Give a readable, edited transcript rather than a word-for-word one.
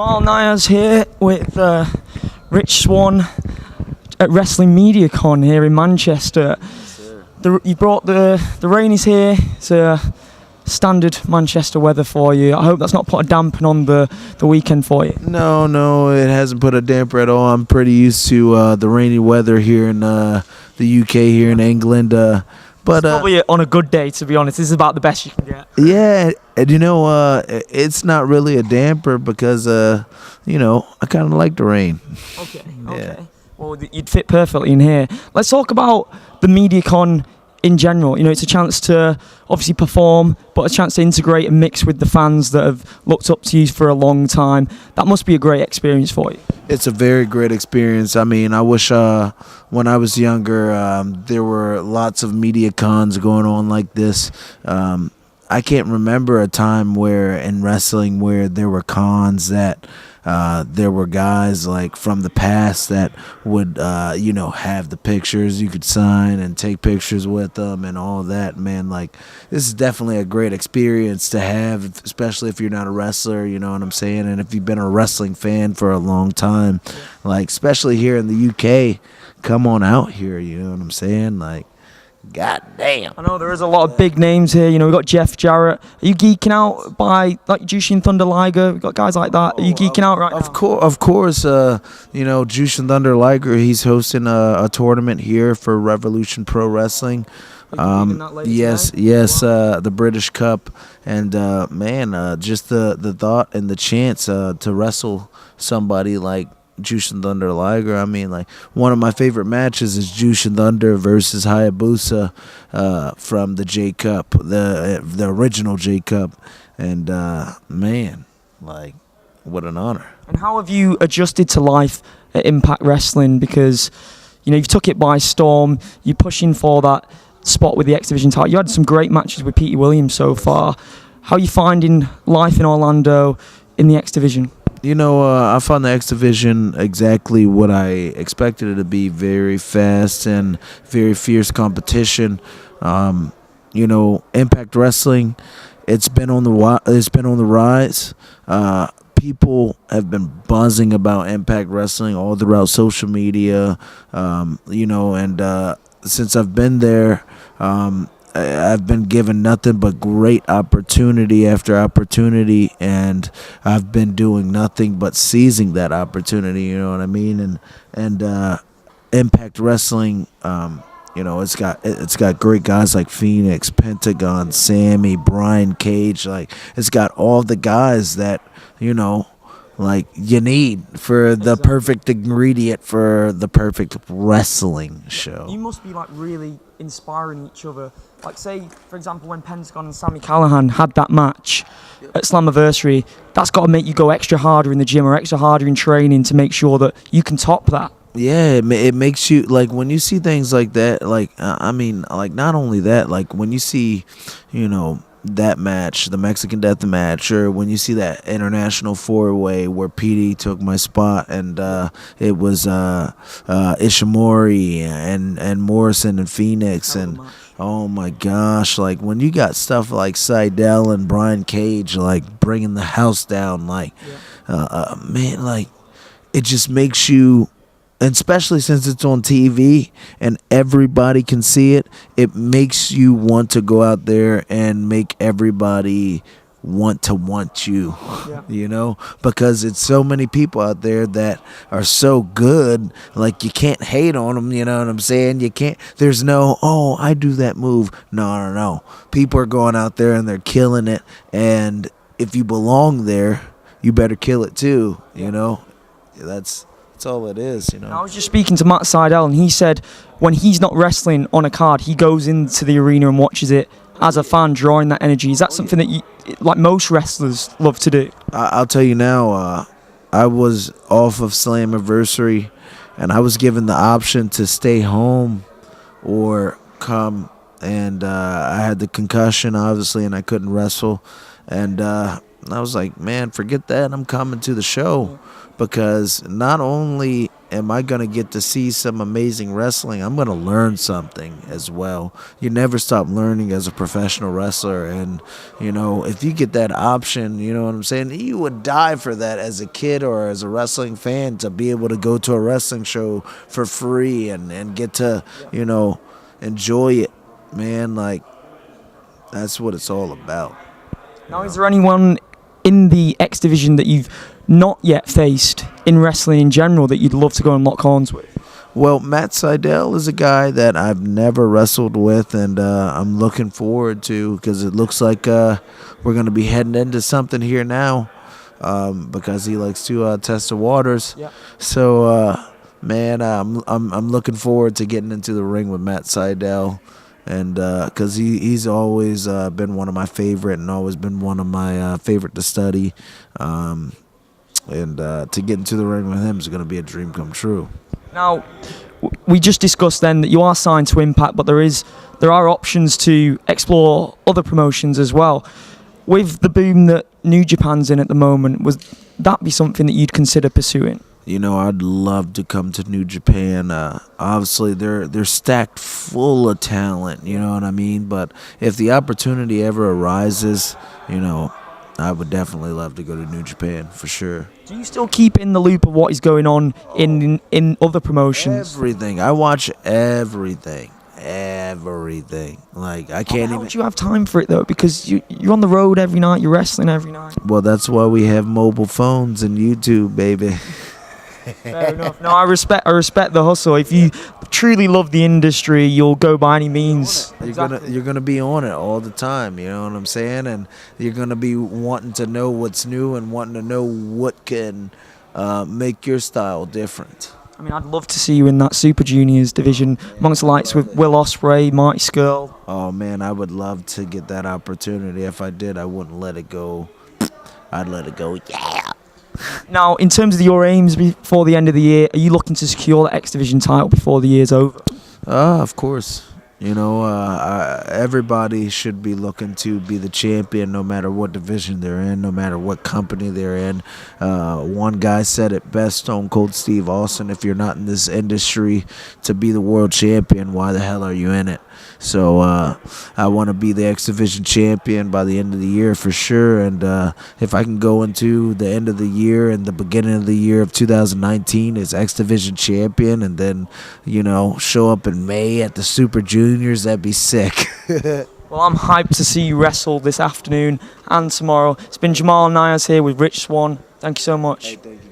Marl Niaz here with Rich Swann at Wrestling MediaCon here in Manchester. Yes, You brought the rain is here. It's standard Manchester weather for you. I hope that's not put a dampen on the weekend for you. No, it hasn't put a damper at all. I'm pretty used to the rainy weather here in the UK, here in England. But Probably on a good day, to be honest. This is about the best you can get. yeah, and it's not really a damper because I kind of like the rain. Okay. Yeah. Well, you'd fit perfectly in here. Let's talk about the MediaCon in general. It's a chance to obviously perform, but a chance to integrate and mix with the fans that have looked up to you for a long time. That must be a great experience for you. It's a very great experience. I mean, I wish when I was younger there were lots of media cons going on like this. I can't remember a time where in wrestling where there were cons that there were guys like from the past that would have the pictures you could sign and take pictures with them and all that. Man, like, this is definitely a great experience to have, especially if you're not a wrestler, you know what I'm saying, and if you've been a wrestling fan for a long time, like especially here in the UK. Come on out here, you know what I'm saying, like, God damn. I know there is a lot of big names here. We've got Jeff Jarrett. Are you geeking out by like Jushin Thunder Liger? We've got guys like that. Are you geeking out right now? Of course. Jushin Thunder Liger, he's hosting a tournament here for Revolution Pro Wrestling. Yes, the British Cup, and just the thought and the chance to wrestle somebody like Jushin Thunder Liger. I mean, like, one of my favorite matches is Jushin Thunder versus Hayabusa from the J Cup, the original J Cup, and man, like, what an honor. And how have you adjusted to life at Impact Wrestling? Because you've took it by storm. You're pushing for that spot with the X Division title. You had some great matches with Petey Williams so far. How are you finding life in Orlando in the X Division? I found the X Division exactly what I expected it to be. Very fast and very fierce competition. Impact Wrestling, it's been on the rise. People have been buzzing about Impact Wrestling all throughout social media. Since I've been there, I've been given nothing but great opportunity after opportunity, and I've been doing nothing but seizing that opportunity. You know what I mean? And Impact Wrestling, it's got great guys like Phoenix, Pentagon, Sammy, Brian Cage. Like, it's got all the guys that like you need for the perfect ingredient for the perfect wrestling show. You must be like really inspiring each other. Like, say, for example, when Pentagon and Sami Callihan had that match at Slammiversary, that's got to make you go extra harder in the gym or extra harder in training to make sure that you can top that. Yeah, it makes you, like, when you see things like that, like, not only that, like, when you see, that match, the Mexican Death Match, or when you see that international four-way where PD took my spot, and it was Ishimori and Morrison and Phoenix, and oh my gosh, like, when you got stuff like Seidel and Brian Cage, like, bringing the house down, like, man, like, it just makes you, and especially since it's on TV and everybody can see it, it makes you want to go out there and make everybody want you, because it's so many people out there that are so good, like, you can't hate on them, you know what I'm saying? There's no, oh, I do that move. No. People are going out there and they're killing it, and if you belong there, you better kill it too, That's all it is, I was just speaking to Matt Seidel, and he said when he's not wrestling on a card, he goes into the arena and watches it as a fan, drawing that energy. Is that something that like most wrestlers love to do? I'll tell you now, I was off of Slammiversary, and I was given the option to stay home or come, and I had the concussion, obviously, and I couldn't wrestle, and I was like, man, forget that, I'm coming to the show. Because not only am I going to get to see some amazing wrestling, I'm going to learn something as well. You never stop learning as a professional wrestler. And, you know, if you get that option, you know what I'm saying? You would die for that as a kid or as a wrestling fan, to be able to go to a wrestling show for free and get to, you know, enjoy it, man. Like, that's what it's all about. Now, is there anyone in the X division that you've not yet faced in wrestling in general that you'd love to go and lock horns with? Well, Matt Sydal is a guy that I've never wrestled with, and I'm looking forward to, because it looks like we're going to be heading into something here now, because he likes to test the waters. Yeah. So, man, I'm looking forward to getting into the ring with Matt Sydal. And because he's always been one of my favorite, and always been one of my favorite to study. And to get into the ring with him is going to be a dream come true. Now, we just discussed then that you are signed to Impact, but there are options to explore other promotions as well. With the boom that New Japan's in at the moment, would that be something that you'd consider pursuing? You know, I'd love to come to New Japan. Obviously, they're stacked full of talent, you know what I mean? But if the opportunity ever arises, you know, I would definitely love to go to New Japan, for sure. Do you still keep in the loop of what is going on in other promotions? Everything. I watch everything. Like, I can't even. How do you have time for it, though? Because you're on the road every night, you're wrestling every night. Well, that's why we have mobile phones and YouTube, baby. Fair enough. No, I respect the hustle. If you truly love the industry, you'll go by any means. You're gonna be on it all the time. You know what I'm saying? And you're gonna be wanting to know what's new and wanting to know what can make your style different. I mean, I'd love to see you in that Super Juniors division amongst the likes with Will Ospreay, Marty Scurll. Oh man, I would love to get that opportunity. If I did, I wouldn't let it go. I'd let it go. Yeah. Now, in terms of your aims before the end of the year, are you looking to secure the X Division title before the year's over? Of course. You know, everybody should be looking to be the champion, no matter what division they're in, no matter what company they're in. One guy said it best, Stone Cold Steve Austin: if you're not in this industry to be the world champion, why the hell are you in it? So I want to be the X Division champion by the end of the year for sure. And if I can go into the end of the year and the beginning of the year of 2019 as X Division champion, and then, you know, show up in May at the Super Juniors, that'd be sick. Well, I'm hyped to see you wrestle this afternoon and tomorrow. It's been Jamal Nias here with Rich Swann. Thank you so much. Hey, thank you.